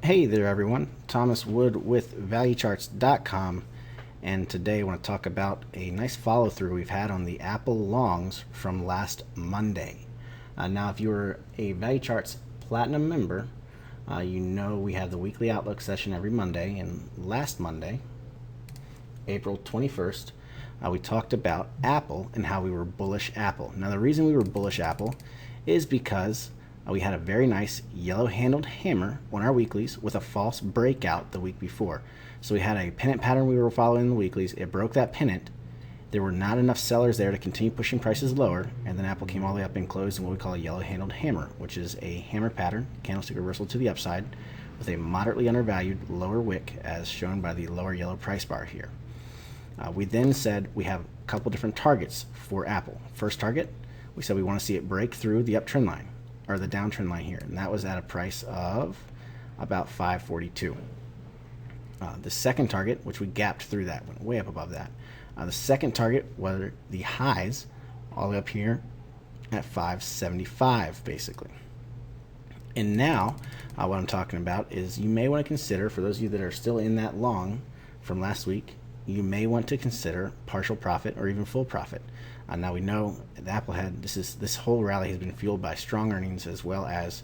Hey there, everyone. Thomas Wood with ValueCharts.com, and today I want to talk about a nice follow through we've had on the Apple longs from last Monday. Now, if you're a Value Charts Platinum member, you know we have the weekly Outlook session every Monday, and last Monday, April 21st, we talked about Apple and how we were bullish Apple. Now, the reason we were bullish Apple is because we had a very nice yellow-handled hammer on our weeklies with a false breakout the week before. So we had a pennant pattern we were following in the weeklies. It broke that pennant. There were not enough sellers there to continue pushing prices lower, and then Apple came all the way up and closed in what we call a yellow-handled hammer, which is a hammer pattern, candlestick reversal to the upside, with a moderately undervalued lower wick as shown by the lower yellow price bar here. We then said we have a couple different targets for Apple. First target, we said we want to see it break through the uptrend line, or the downtrend line here, and that was at a price of about 542. The second target, which we gapped through that, went way up above that. The second target were the highs all the way up here at 575, basically. And now, what I'm talking about is you may want to consider, for those of you that are still in that long from last week, you may want to consider partial profit or even full profit. Now we know that Apple had this whole rally has been fueled by strong earnings as well as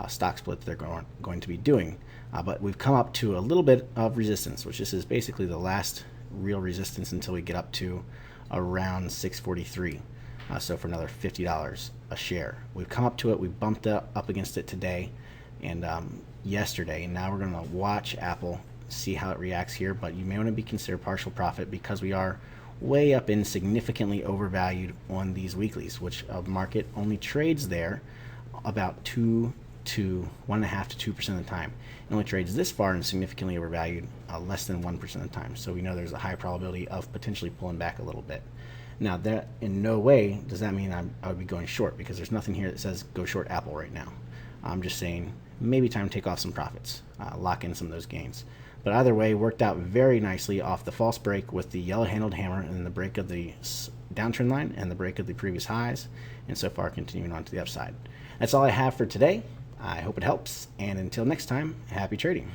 stock splits they're going to be doing. But we've come up to a little bit of resistance, which this is basically the last real resistance until we get up to around 643. So for another $50 a share. We've come up to it. We bumped up against it today and yesterday. And now we're going to watch Apple, see how it reacts here. But you may want to be considered partial profit because we are way up and significantly overvalued on these weeklies, which a market only trades there about 1.5 to 2% of the time. It only trades this far and significantly overvalued less than 1% of the time. So we know there's a high probability of potentially pulling back a little bit. Now, that in no way does that mean I would be going short, because there's nothing here that says go short Apple right now. I'm just saying maybe time to take off some profits, lock in some of those gains. But either way, worked out very nicely off the false break with the yellow-handled hammer and the break of the downtrend line and the break of the previous highs, and so far continuing on to the upside. That's all I have for today. I hope it helps, and until next time, happy trading.